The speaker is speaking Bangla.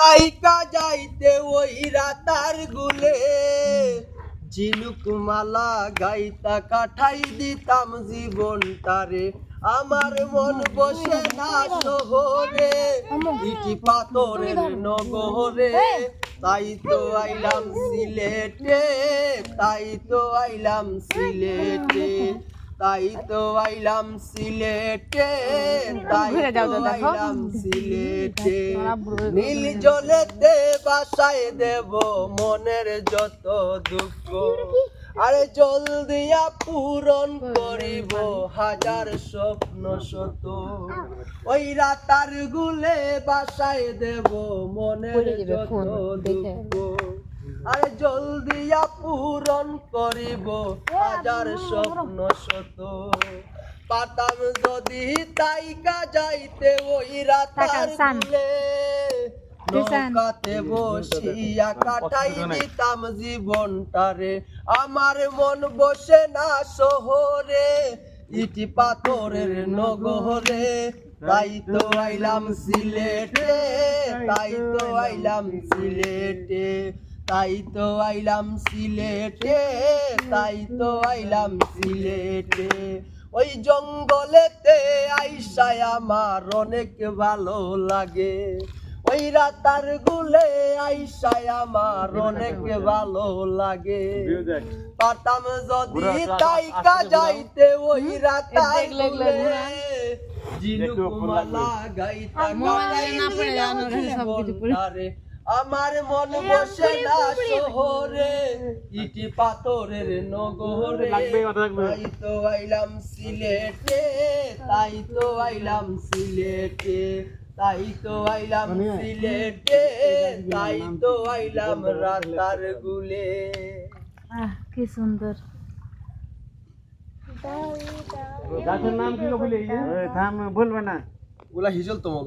আইকা যাইতে ওই রাতার গুলে ঝিনুক মালা গাইতা কাঠাই দিতাম জীবনটারে। আমার মন বসে না শহরে, ইটি পাথরের নগরে, তাই তো আইলাম সিলেটে, তাই তো আইলাম সিলেটে, তাই তো আইলাম সিলেটে, তাই তো আইলাম সিলেটে। নীল জলেতে বাসায় দেব মনের যত দুঃখ, আরে জল দিয়া পূরণ করিব হাজার স্বপ্ন শত। ওই রাতার গুলে বাসায় দেব মনের যত দুঃখ, আরে জল দিয়া পূরণ করিব হাজার স্বপ্ন শত। পাতাম যদি তাইকা যাইতে ওই রাতার গুলে, নৌকাতে বসিয়া কাটাই দিতাম জীবনটারে। আমার মন বসে না শহরে, ইটি পাথরের নগরে, তাই তো আইলাম সিলেটে, তাই তো আইলাম সিলেটে, তাই তো আইলাম সিলেটে, তাই তো আইলাম সিলেটে। ওই জঙ্গলেতে আইসায় আমার অনেক ভালো লাগে, ওই রাতার গুলে আইসায় আমার অনেক ভালো লাগে। পাতাম যদি তাইকা যাইতে ওই রাতার গুলে, ঝিনুক মালা গাইতা কাটাই দিতাম জীবনটারে। আমার মন বসে না শহরে, ইটি পাথরের নগরে, তাই তো আইলাম সিলেটে, তাই তো আইলাম সিলেটে, তাই তো আইলাম সিলেটে, তাই তো আইলাম রাতার গুলে। কি সুন্দর। গাছের নাম কি বলে? থাম বলবে না। ওগুলা হিজল তোমার।